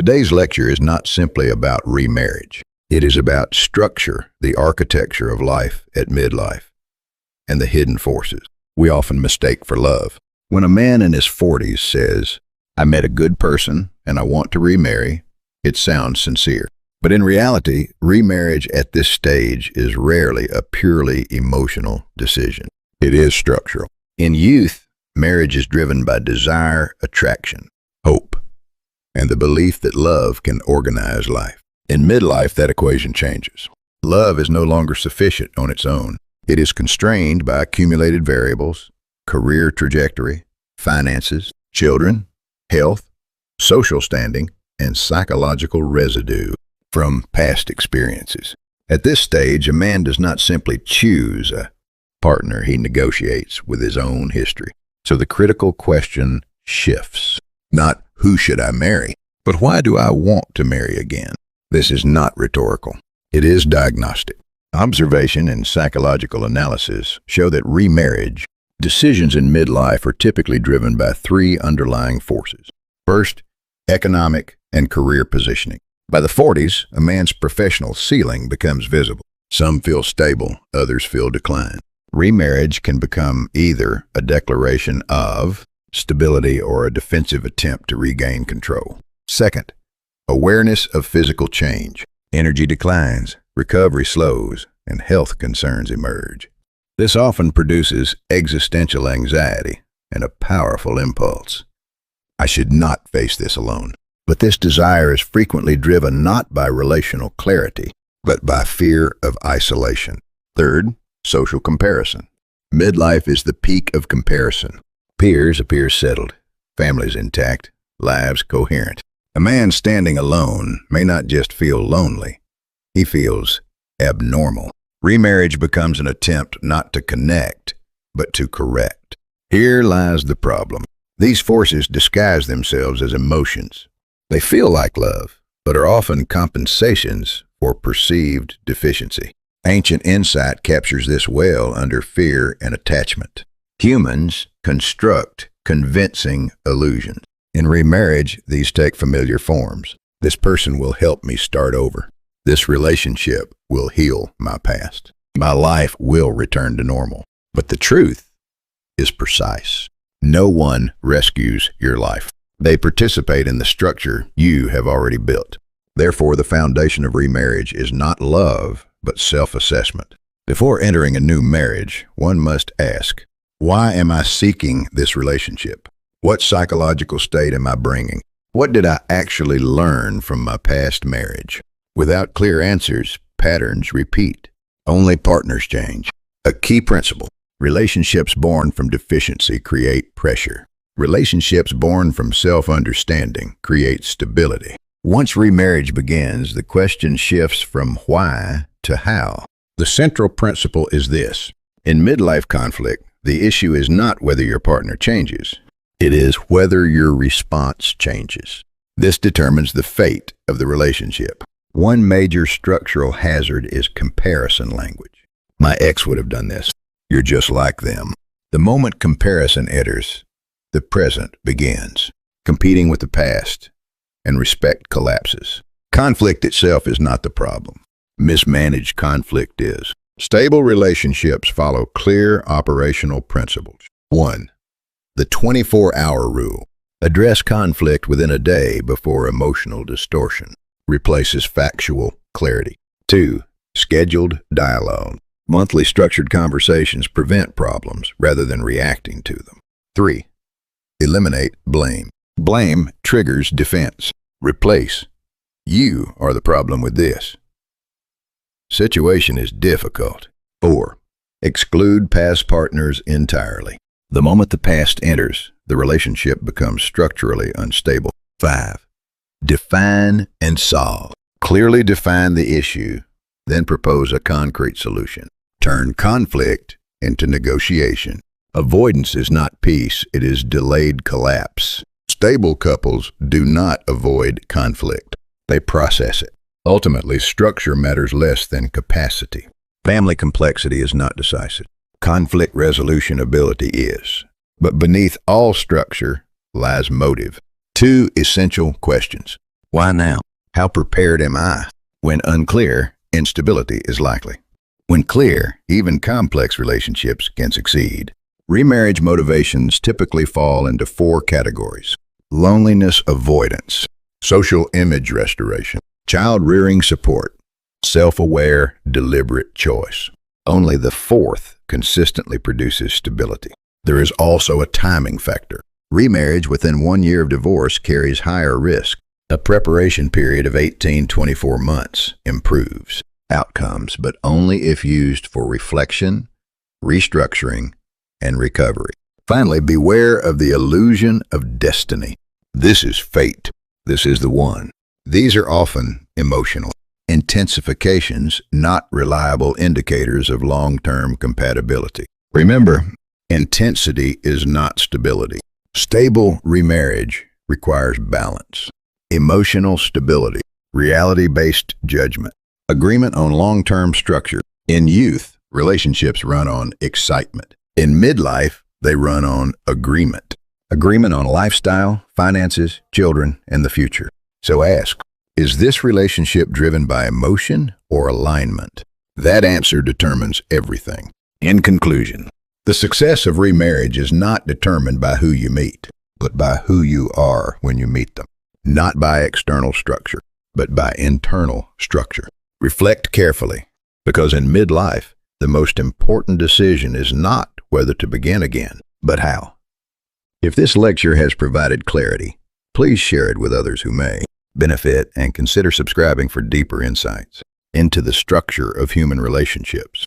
Today's lecture is not simply about remarriage. It is about structure, the architecture of life at midlife, and the hidden forces we often mistake for love. When a man in his 40s says, "I met a good person and I want to remarry," it sounds sincere. But in reality, remarriage at this stage is rarely a purely emotional decision. It is structural. In youth, marriage is driven by desire, attraction, hope, and the belief that love can organize life. In midlife, that equation changes. Love is no longer sufficient on its own. It is constrained by accumulated variables, career trajectory, finances, children, health, social standing, and psychological residue from past experiences. At this stage, a man does not simply choose a partner, he negotiates with his own history. So the critical question shifts. Not who should I marry, but why do I want to marry again? This is not rhetorical. It is diagnostic. Observation and psychological analysis show that remarriage decisions in midlife are typically driven by three underlying forces. First, economic and career positioning. By the 40s, a man's professional ceiling becomes visible. Some feel stable, others feel decline. Remarriage can become either a declaration of stability or a defensive attempt to regain control. Second, awareness of physical change. Energy declines, recovery slows, and health concerns emerge. This often produces existential anxiety and a powerful impulse. I should not face this alone. But this desire is frequently driven not by relational clarity, but by fear of isolation. Third, social comparison. Midlife is the peak of comparison. Peers appear settled, families intact, lives coherent. A man standing alone may not just feel lonely, he feels abnormal. Remarriage becomes an attempt not to connect, but to correct. Here lies the problem. These forces disguise themselves as emotions. They feel like love, but are often compensations for perceived deficiency. Ancient insight captures this well under fear and attachment. Humans construct convincing illusions. In remarriage, these take familiar forms. This person will help me start over. This relationship will heal my past. My life will return to normal. But the truth is precise. No one rescues your life. They participate in the structure you have already built. Therefore, the foundation of remarriage is not love, but self-assessment. Before entering a new marriage, one must ask, why am I seeking this relationship? What psychological state am I bringing? What did I actually learn from my past marriage? Without clear answers, patterns repeat. Only partners change. A key principle: relationships born from deficiency create pressure. Relationships born from self-understanding create stability. Once remarriage begins, the question shifts from why to how. The central principle is this: in midlife conflict, the issue is not whether your partner changes. It is whether your response changes. This determines the fate of the relationship. One major structural hazard is comparison language. My ex would have done this. You're just like them. The moment comparison enters, the present begins. Competing with the past, and respect collapses. Conflict itself is not the problem. Mismanaged conflict is. Stable relationships follow clear operational principles. 1. The 24-hour rule. Address conflict within a day before emotional distortion replaces factual clarity. 2. Scheduled dialogue. Monthly structured conversations prevent problems rather than reacting to them. 3. Eliminate blame. Blame triggers defense. Replace. You are the problem with this. Situation is difficult. 4. Exclude past partners entirely. The moment the past enters, the relationship becomes structurally unstable. 5. Define and solve. Clearly define the issue, then propose a concrete solution. Turn conflict into negotiation. Avoidance is not peace, it is delayed collapse. Stable couples do not avoid conflict. They process it. Ultimately, structure matters less than capacity. Family complexity is not decisive. Conflict resolution ability is. But beneath all structure lies motive. 2 essential questions. Why now? How prepared am I? When unclear, instability is likely. When clear, even complex relationships can succeed. Remarriage motivations typically fall into 4 categories: loneliness avoidance, social image restoration, child-rearing support, self-aware, deliberate choice. Only the 4th consistently produces stability. There is also a timing factor. Remarriage within 1 year of divorce carries higher risk. A preparation period of 18-24 months improves outcomes, but only if used for reflection, restructuring, and recovery. Finally, beware of the illusion of destiny. This is fate. This is the one. These are often emotional intensifications, not reliable indicators of long-term compatibility. Remember, intensity is not stability. Stable remarriage requires balance, emotional stability, reality-based judgment, agreement on long-term structure. In youth, relationships run on excitement. In midlife, they run on agreement. Agreement on lifestyle, finances, children, and the future. So ask, is this relationship driven by emotion or alignment? That answer determines everything. In conclusion, the success of remarriage is not determined by who you meet, but by who you are when you meet them. Not by external structure, but by internal structure. Reflect carefully, because in midlife, the most important decision is not whether to begin again, but how. If this lecture has provided clarity, please share it with others who may benefit, and consider subscribing for deeper insights into the structure of human relationships.